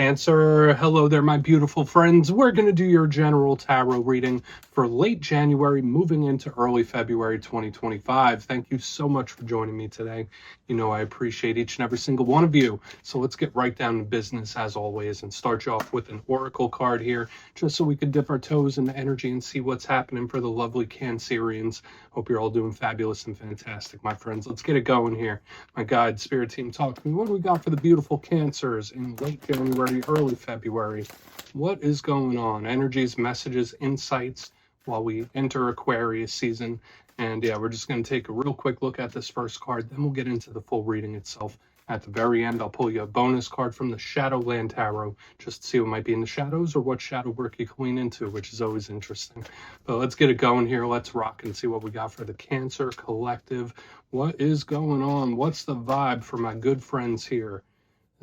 Cancer, hello there, my beautiful friends. We're going to do your general tarot reading for late January, moving into early February 2025. Thank you so much for joining me today. You know, I appreciate each and every single one of you. So let's get right down to business as always and start you off with an oracle card here, just so we can dip our toes in the energy and see what's happening for the lovely Cancerians. Hope you're all doing fabulous and fantastic, my friends. Let's get it going here. My guide, spirit team, talk to me. What do we got for the beautiful Cancers in late January, early February? What is going on? Energies, messages, insights while we enter Aquarius season. And yeah, we're just going to take a real quick look at this first card. Then we'll get into the full reading itself. At the very end, I'll pull you a bonus card from the Shadowland Tarot, just to see what might be in the shadows or what shadow work you can lean into, which is always interesting. But let's get it going here. Let's rock and see what we got for the Cancer Collective. What is going on? What's the vibe for my good friends here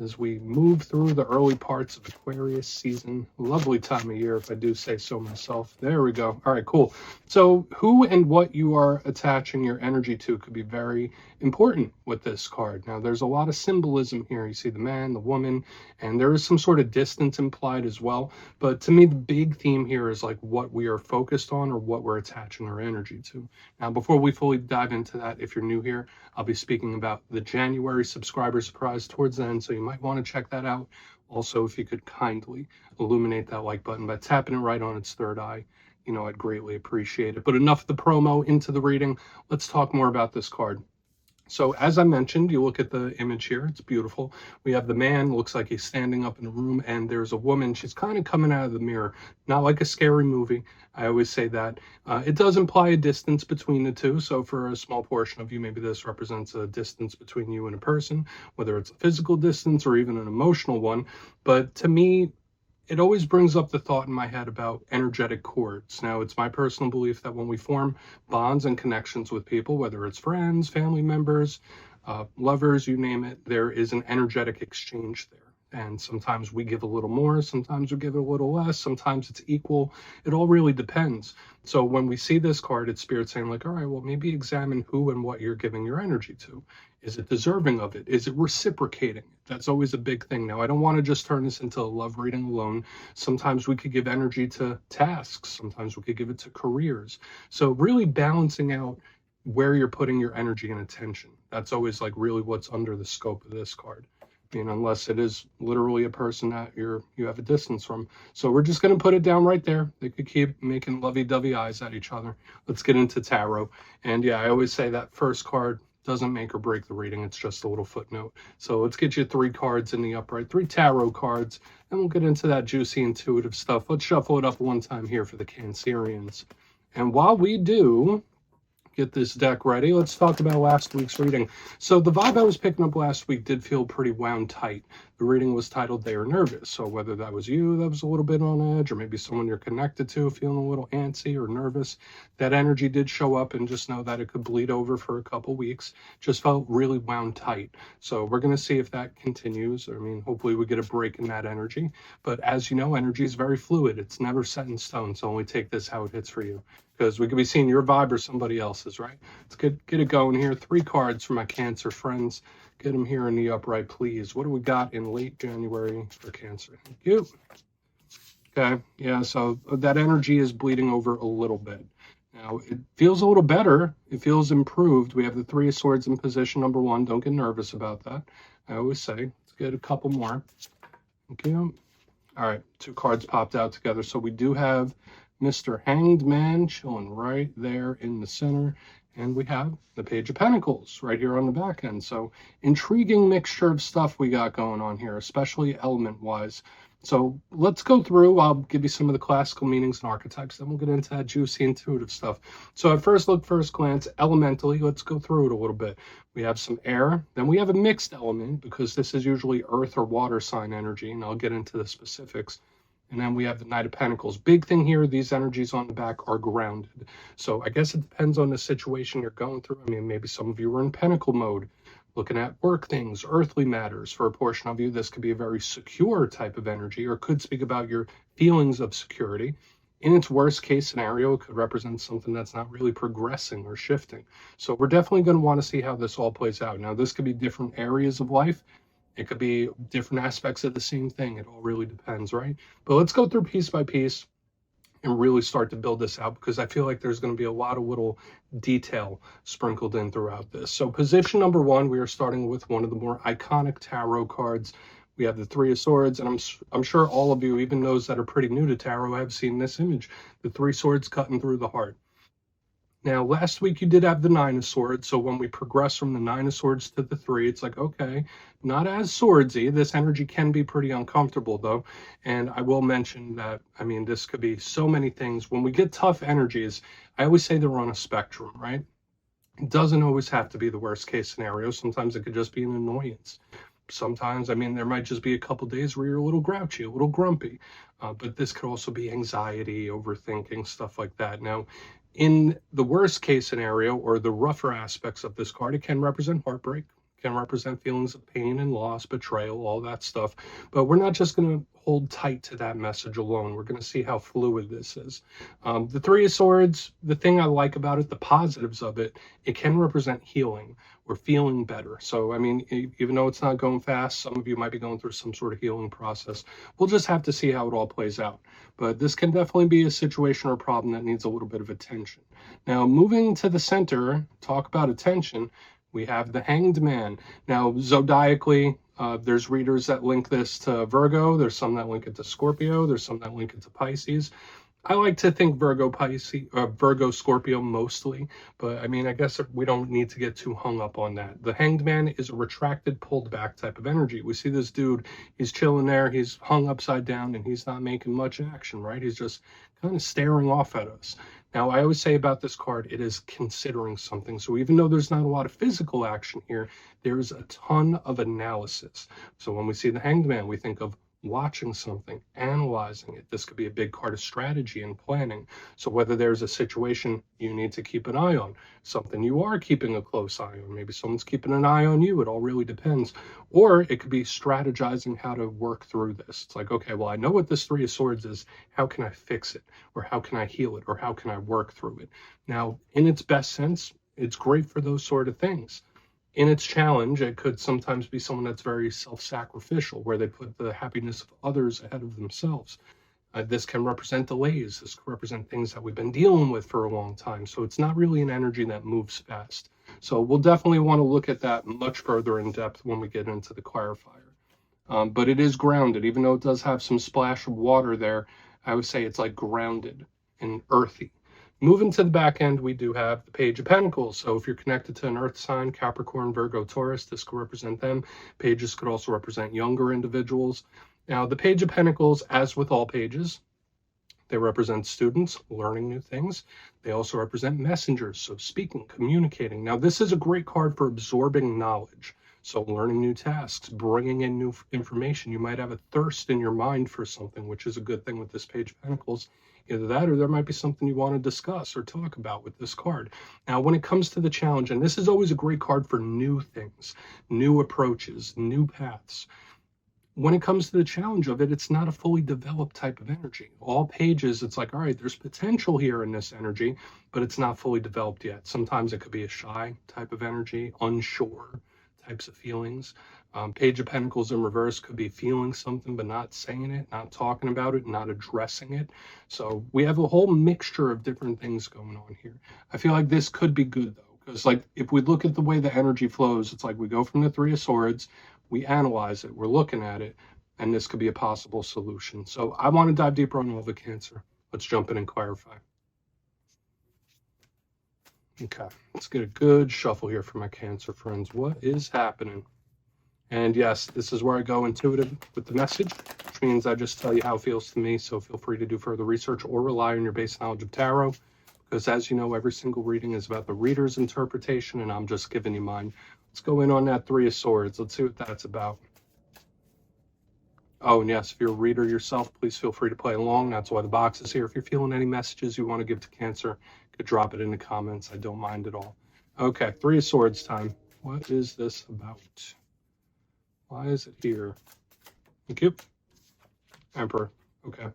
as we move through the early parts of Aquarius season? Lovely time of year, if I do say so myself. There we go. All right, cool. So who and what you are attaching your energy to could be very important with this card. Now, there's a lot of symbolism here. You see the man, the woman, and there is some sort of distance implied as well. But to me, the big theme here is like what we are focused on or what we're attaching our energy to. Now, before we fully dive into that, if you're new here, I'll be speaking about the January subscriber surprise towards the end, so you might want to check that out. Also, if you could kindly illuminate that like button by tapping it right on its third eye, you know, I'd greatly appreciate it. But enough of the promo, into the reading. Let's talk more about this card. So as I mentioned, you look at the image here, it's beautiful. We have the man, looks like he's standing up in a room, and there's a woman, she's kind of coming out of the mirror. Not like a scary movie, I always say that. It does imply a distance between the two, so for a small portion of you, maybe this represents a distance between you and a person, whether it's a physical distance or even an emotional one. But to me, it always brings up the thought in my head about energetic cords. Now, it's my personal belief that when we form bonds and connections with people, whether it's friends, family members, lovers, you name it, there is an energetic exchange there. And sometimes we give a little more, sometimes we give a little less, sometimes it's equal. It all really depends. So when we see this card, it's spirit saying like, all right, well, maybe examine who and what you're giving your energy to. Is it deserving of it? Is it reciprocating? That's always a big thing. Now, I don't want to just turn this into a love reading alone. Sometimes we could give energy to tasks. Sometimes we could give it to careers. So really balancing out where you're putting your energy and attention. That's always like really what's under the scope of this card. I mean, unless it is literally a person that you have a distance from. So we're just going to put it down right there. They could keep making lovey-dovey eyes at each other. Let's get into tarot. And yeah, I always say that first card doesn't make or break the reading. It's just a little footnote. So let's get you 3 cards in the upright, 3 tarot cards, and we'll get into that juicy intuitive stuff. Let's shuffle it up one time here for the Cancerians. And while we do get this deck ready, let's talk about last week's reading. So the vibe I was picking up last week did feel pretty wound tight. The reading was titled They Are Nervous. So whether that was you that was a little bit on edge, or maybe someone you're connected to feeling a little antsy or nervous, that energy did show up, and just know that it could bleed over for a couple weeks. Just felt really wound tight. So we're going to see if that continues. I mean, hopefully we get a break in that energy. But as you know, energy is very fluid. It's never set in stone. So only take this how it hits for you, because we could be seeing your vibe or somebody else's, right? Let's get it going here. 3 cards for my Cancer friends. Get them here in the upright, please. What do we got in late January for Cancer? Thank you. Okay, yeah, so that energy is bleeding over a little bit. Now, it feels a little better. It feels improved. We have the 3 of Swords in position number 1. Don't get nervous about that. I always say, let's get a couple more. Thank you. All right, 2 cards popped out together. So we do have Mr. Hanged Man chilling right there in the center. And we have the Page of Pentacles right here on the back end. So intriguing mixture of stuff we got going on here, especially element-wise. So let's go through. I'll give you some of the classical meanings and archetypes, then we'll get into that juicy intuitive stuff. So at first look, first glance, elementally, let's go through it a little bit. We have some air, then we have a mixed element, because this is usually earth or water sign energy, and I'll get into the specifics. And then we have the Knight of Pentacles. Big thing here, these energies on the back are grounded. So I guess it depends on the situation you're going through. I mean, maybe some of you are in Pentacle mode, looking at work things, earthly matters. For a portion of you, this could be a very secure type of energy, or could speak about your feelings of security. In its worst case scenario, it could represent something that's not really progressing or shifting. So we're definitely going to want to see how this all plays out. Now, this could be different areas of life. It could be different aspects of the same thing. It all really depends, right? But let's go through piece by piece and really start to build this out, because I feel like there's going to be a lot of little detail sprinkled in throughout this. So position number one, we are starting with one of the more iconic tarot cards. We have the Three of Swords, and I'm sure all of you, even those that are pretty new to tarot, have seen this image, the three swords cutting through the heart. Now, last week you did have the Nine of Swords, so when we progress from the Nine of Swords to the Three, it's like, okay, not as swordsy. This energy can be pretty uncomfortable, though, and I will mention that, I mean, this could be so many things. When we get tough energies, I always say they're on a spectrum, right? It doesn't always have to be the worst case scenario. Sometimes it could just be an annoyance. Sometimes, I mean, there might just be a couple days where you're a little grouchy, a little grumpy, but this could also be anxiety, overthinking, stuff like that. Now, in the worst case scenario, or the rougher aspects of this card, it can represent heartbreak, can represent feelings of pain and loss, betrayal, all that stuff. But we're not just going to hold tight to that message alone. We're going to see how fluid this is. The Three of Swords, the thing I like about it, the positives of it, it can represent healing or feeling better. So, I mean, even though it's not going fast, some of you might be going through some sort of healing process. We'll just have to see how it all plays out. But this can definitely be a situation or problem that needs a little bit of attention. Now, moving to the center, talk about attention, we have the Hanged Man. Now, zodiacally, there's readers that link this to Virgo. There's some that link it to Scorpio. There's some that link it to Pisces. I like to think Virgo, Pisces, Virgo, Scorpio mostly, but I mean, I guess we don't need to get too hung up on that. The Hanged Man is a retracted, pulled back type of energy. We see this dude, he's chilling there, he's hung upside down, and he's not making much action, right? He's just kind of staring off at us. Now, I always say about this card, it is considering something. So even though there's not a lot of physical action here, there's a ton of analysis. So when we see the Hanged Man, we think of watching something, analyzing it. This could be a big card of strategy and planning. So whether there's a situation you need to keep an eye on, something you are keeping a close eye on, maybe someone's keeping an eye on you, it all really depends. Or it could be strategizing how to work through this. It's like, okay, well, I know what this Three of Swords is. How can I fix it? Or how can I heal it? Or how can I work through it? Now, in its best sense, it's great for those sort of things. In its challenge, it could sometimes be someone that's very self-sacrificial, where they put the happiness of others ahead of themselves. This can represent delays. This can represent things that we've been dealing with for a long time. So it's not really an energy that moves fast. So we'll definitely want to look at that much further in depth when we get into the clarifier. But it is grounded, even though it does have some splash of water there. I would say it's like grounded and earthy. Moving to the back end, we do have the Page of Pentacles. So if you're connected to an earth sign, Capricorn, Virgo, Taurus, this could represent them. Pages could also represent younger individuals. Now, the Page of Pentacles, as with all pages, they represent students learning new things. They also represent messengers, so speaking, communicating. Now, this is a great card for absorbing knowledge. So learning new tasks, bringing in new information. You might have a thirst in your mind for something, which is a good thing with this Page of Pentacles. Either that, or there might be something you want to discuss or talk about with this card. Now, when it comes to the challenge, and this is always a great card for new things, new approaches, new paths. When it comes to the challenge of it, it's not a fully developed type of energy. All pages, it's like, all right, there's potential here in this energy, but it's not fully developed yet. Sometimes it could be a shy type of energy, unsure types of feelings. Page of Pentacles in reverse could be feeling something but not saying it, not talking about it, not addressing it. So we have a whole mixture of different things going on here. I feel like this could be good though, because like if we look at the way the energy flows, it's like we go from the Three of Swords, we analyze it, we're looking at it, and this could be a possible solution. So I want to dive deeper on all the Cancer. Let's jump in and clarify. Okay, let's get a good shuffle here for my Cancer friends. What is happening? And yes, this is where I go intuitive with the message, which means I just tell you how it feels to me. So feel free to do further research or rely on your base knowledge of tarot, because as you know, every single reading is about the reader's interpretation, and I'm just giving you mine. Let's go in on that Three of Swords. Let's see what that's about. Oh, and yes, if you're a reader yourself, please feel free to play along. That's why the box is here. If you're feeling any messages you want to give to Cancer, you could drop it in the comments. I don't mind at all. Okay, Three of Swords time. What is this about? Why is it here? Thank you. Emperor. Okay.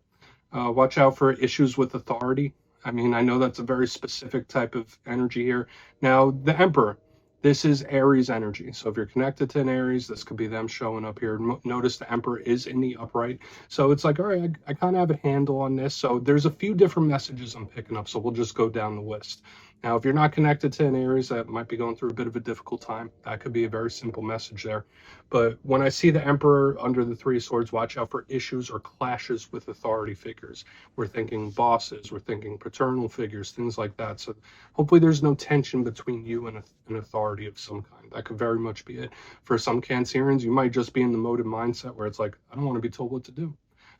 Watch out for issues with authority. I mean, I know that's a very specific type of energy here. Now, the Emperor. This is Aries energy. So if you're connected to an Aries, this could be them showing up here. Notice the Emperor is in the upright. So it's like, all right, I kind of have a handle on this. So there's a few different messages I'm picking up. So we'll just go down the list. Now, if you're not connected to an Aries that might be going through a bit of a difficult time, that could be a very simple message there. But when I see the Emperor under the Three of Swords, watch out for issues or clashes with authority figures. We're thinking bosses, we're thinking paternal figures, things like that. So hopefully there's no tension between you and an authority of some kind. That could very much be it. For some Cancerians, you might just be in the mode of mindset where it's like, I don't want to be told what to do.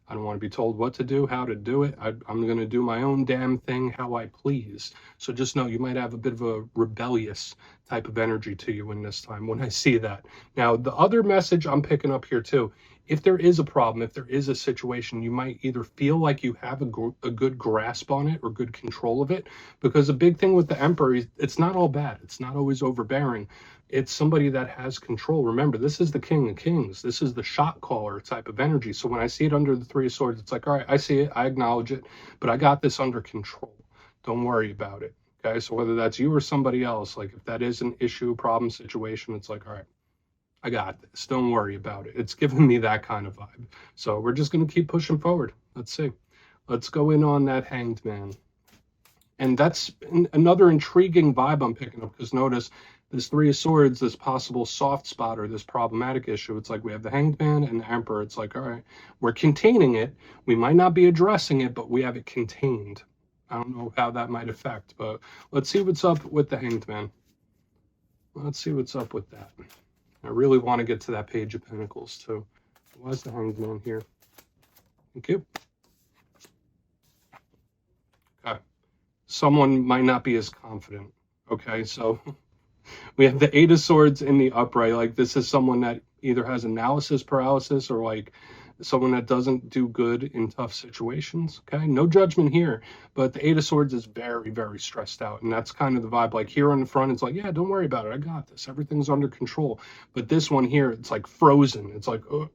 I don't want to be told what to do, how to do it. I'm going to do my own damn thing how I please. So just know you might have a bit of a rebellious type of energy to you in this time when I see that. Now, the other message I'm picking up here too, if there is a problem, if there is a situation, you might either feel like you have a good grasp on it or good control of it. Because a big thing with the Emperor is it's not all bad. It's not always overbearing. It's somebody that has control. Remember, this is the King of Kings. This is the shot caller type of energy. So when I see it under the Three of Swords, it's like, all right, I see it, I acknowledge it, but I got this under control. Don't worry about it. Okay, so whether that's you or somebody else, like if that is an issue, problem, situation, it's like, all right, I got this. Don't worry about it. It's giving me that kind of vibe. So we're just going to keep pushing forward. Let's see. Let's go in on that Hanged Man. And that's another intriguing vibe I'm picking up, because notice this Three of Swords, this possible soft spot or this problematic issue. It's like we have the Hanged Man and the Emperor. It's like, all right, we're containing it. We might not be addressing it, but we have it contained. I don't know how that might affect, but let's see what's up with the Hanged Man. Let's see what's up with that. I really want to get to that Page of Pentacles too. Why is the Hanged Man here? Thank you. Okay. Someone might not be as confident. Okay, so we have the Eight of Swords in the upright. Like this is someone that either has analysis paralysis or like someone that doesn't do good in tough situations. Okay, no judgment here, but the Eight of Swords is very, very stressed out, and that's kind of the vibe. Like here on the front, it's like, yeah, don't worry about it, I got this, everything's under control. But this one here, it's like frozen. It's like, oh,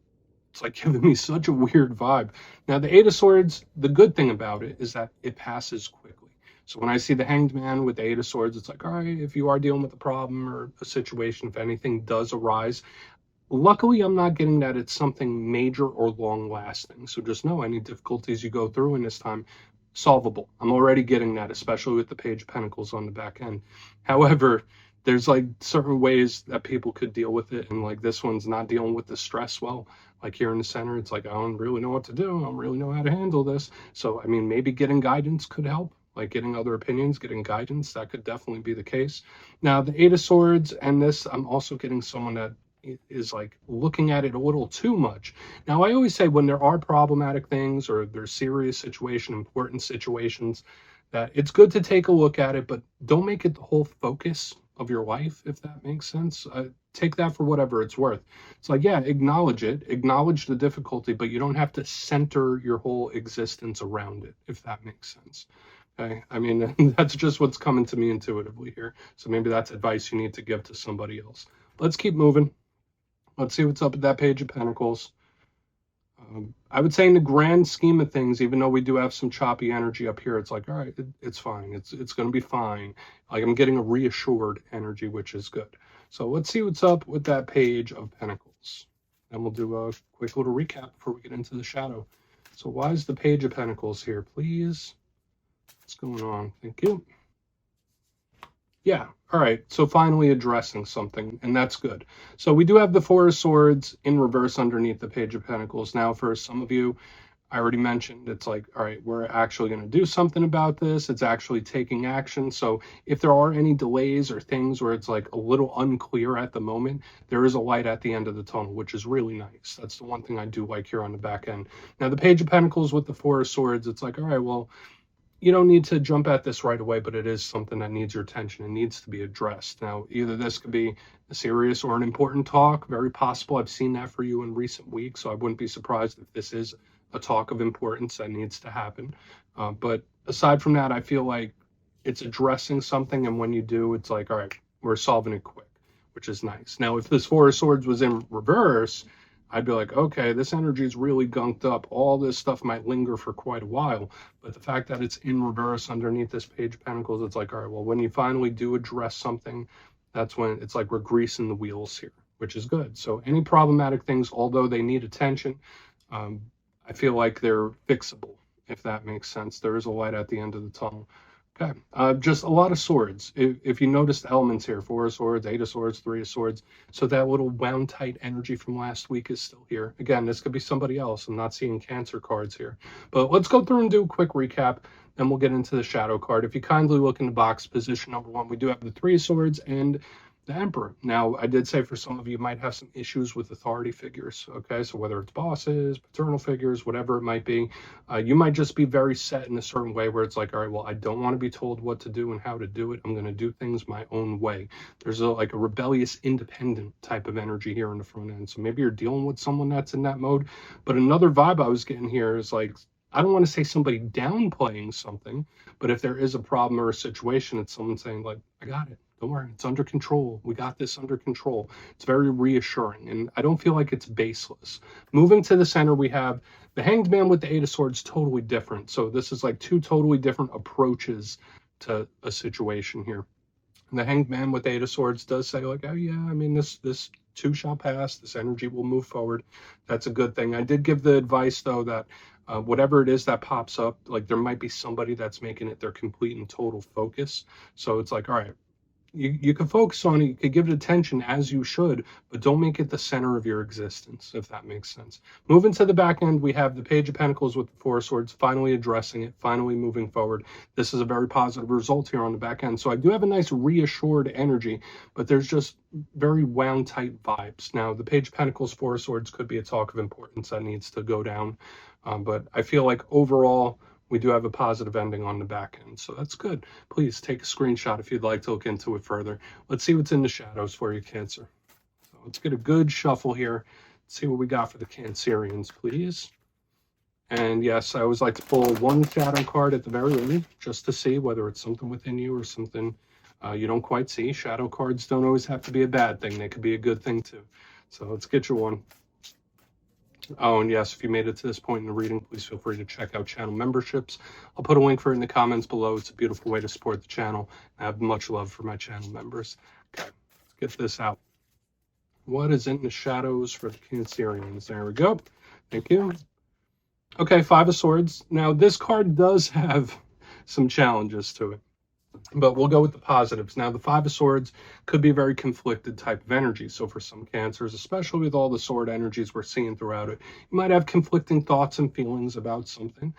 it's like giving me such a weird vibe. Now the Eight of Swords, the good thing about it is that it passes quickly. So when I see the Hanged Man with the Eight of Swords, it's like, all right, if you are dealing with a problem or a situation, if anything does arise, luckily, I'm not getting that it's something major or long-lasting. So just know any difficulties you go through in this time, solvable. I'm already getting that, especially with the Page of Pentacles on the back end. However, there's like certain ways that people could deal with it, and like this one's not dealing with the stress well. Like here in the center, it's like, I don't really know what to do. I don't really know how to handle this. So, I mean, maybe getting guidance could help. Like getting other opinions, getting guidance, that could definitely be the case. Now, the Eight of Swords and this, I'm also getting someone that is like looking at it a little too much. Now, I always say when there are problematic things or there's serious situation, important situations, that it's good to take a look at it, but don't make it the whole focus of your life, if that makes sense. Take that for whatever it's worth. It's like, yeah, acknowledge it, acknowledge the difficulty, but you don't have to center your whole existence around it, if that makes sense. Okay, I mean, that's just what's coming to me intuitively here. So maybe that's advice you need to give to somebody else. Let's keep moving. Let's see what's up with that Page of Pentacles. I would say in the grand scheme of things, even though we do have some choppy energy up here, it's like, all right, it's fine. It's going to be fine. Like I'm getting a reassured energy, which is good. So let's see what's up with that Page of Pentacles. And we'll do a quick little recap before we get into the shadow. So why is the Page of Pentacles here, please? What's going on? Thank you. Yeah, all right, so finally addressing something, and that's good. So we do have the Four of Swords in reverse underneath the Page of Pentacles. Now, for some of you, I already mentioned, it's like, all right, we're actually going to do something about this. It's actually taking action. So if there are any delays or things where it's like a little unclear at the moment, there is a light at the end of the tunnel, which is really nice. That's the one thing I do like here on the back end. Now, the Page of Pentacles with the Four of Swords, it's like, all right, well, you don't need to jump at this right away, but it is something that needs your attention and needs to be addressed. Now, either this could be a serious or an important talk, very possible. I've seen that for you in recent weeks, so I wouldn't be surprised if this is a talk of importance that needs to happen. But aside from that, I feel like it's addressing something, and when you do, it's like, all right, we're solving it quick, which is nice. Now, if this Four of Swords was in reverse, I'd be like, okay, this energy is really gunked up. All this stuff might linger for quite a while. But the fact that it's in reverse underneath this Page of Pentacles, it's like, all right, well, when you finally do address something, that's when it's like we're greasing the wheels here, which is good. So any problematic things, although they need attention, um, I feel like they're fixable, if that makes sense. There is a light at the end of the tunnel. Okay, just a lot of swords. If you noticed elements here, 4 of swords, 8 of swords, 3 of swords. So that little wound tight energy from last week is still here. Again, this could be somebody else. I'm not seeing Cancer cards here. But let's go through and do a quick recap. Then we'll get into the shadow card. If you kindly look in the box, position number 1, we do have the 3 of swords and the Emperor. Now, I did say for some of you might have some issues with authority figures, okay? So whether it's bosses, paternal figures, whatever it might be, you might just be very set in a certain way where it's like, all right, well, I don't want to be told what to do and how to do it. I'm going to do things my own way. There's like a rebellious, independent type of energy here in the front end. So maybe you're dealing with someone that's in that mode. But another vibe I was getting here is like, I don't want to say somebody downplaying something, but if there is a problem or a situation, it's someone saying like, I got it. Don't worry, it's under control. We got this under control. It's very reassuring, and I don't feel like it's baseless. Moving to the center, we have the Hanged Man with the 8 of Swords, totally different. So this is like 2 totally different approaches to a situation here. And the Hanged Man with the 8 of Swords does say like, oh yeah, I mean, this too shall pass. This energy will move forward. That's a good thing. I did give the advice, though, that whatever it is that pops up, like there might be somebody that's making it their complete and total focus. So it's like, all right, you can focus on it, you can give it attention as you should, but don't make it the center of your existence, if that makes sense. Moving to the back end, we have the Page of Pentacles with the 4 of Swords, finally addressing it, finally moving forward. This is a very positive result here on the back end. So I do have a nice reassured energy, but there's just very wound tight vibes. Now, the Page of Pentacles, 4 of Swords could be a talk of importance that needs to go down. But I feel like overall, we do have a positive ending on the back end, so that's good. Please take a screenshot if you'd like to look into it further. Let's see what's in the shadows for you, Cancer. So let's get a good shuffle here. See what we got for the Cancerians, please. And yes, I always like to pull 1 shadow card at the very end, just to see whether it's something within you or something you don't quite see. Shadow cards don't always have to be a bad thing. They could be a good thing, too. So let's get you one. Oh, and yes, if you made it to this point in the reading, please feel free to check out channel memberships. I'll put a link for it in the comments below. It's a beautiful way to support the channel. I have much love for my channel members. Okay, let's get this out. What is in the shadows for the Cancerians? There we go. Thank you. Okay, 5 of Swords. Now, this card does have some challenges to it, but we'll go with the positives. Now, the 5 of Swords could be a very conflicted type of energy. So for some Cancers, especially with all the sword energies we're seeing throughout it, you might have conflicting thoughts and feelings about something.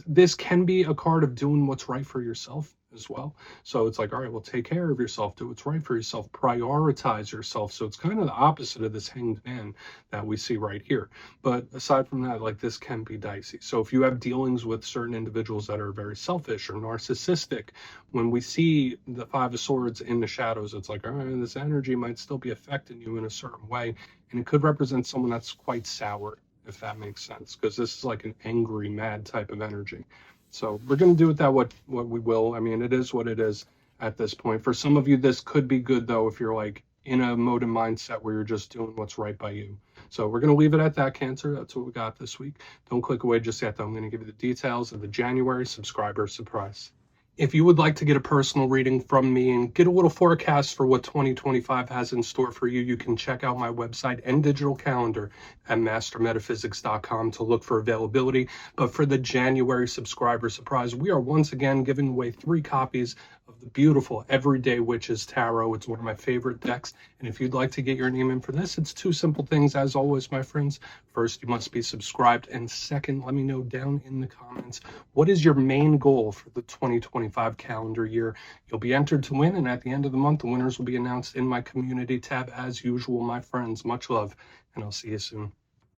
This can be a card of doing what's right for yourself as well. So it's like, all right, well, take care of yourself, do what's right for yourself, prioritize yourself. So it's kind of the opposite of this Hanged Man that we see right here. But aside from that, like, this can be dicey. So if you have dealings with certain individuals that are very selfish or narcissistic, when we see the 5 of Swords in the shadows, it's like, all right, this energy might still be affecting you in a certain way, and it could represent someone that's quite sour, if that makes sense, because this is like an angry, mad type of energy. So we're going to do with that what we will. I mean, it is what it is at this point. For some of you, this could be good, though, if you're like in a mode and mindset where you're just doing what's right by you. So we're going to leave it at that, Cancer. That's what we got this week. Don't click away just yet, though. I'm going to give you the details of the January subscriber surprise. If you would like to get a personal reading from me and get a little forecast for what 2025 has in store for you, you can check out my website and digital calendar at mastermetaphysics.com to look for availability. But for the January subscriber surprise, we are once again giving away 3 copies of the beautiful Everyday Witches Tarot. It's one of my favorite decks. And if you'd like to get your name in for this, it's 2 simple things, as always, my friends. First, you must be subscribed. And second, let me know down in the comments, what is your main goal for the 2025 calendar year? You'll be entered to win. And at the end of the month, the winners will be announced in my community tab as usual, my friends. Much love, and I'll see you soon.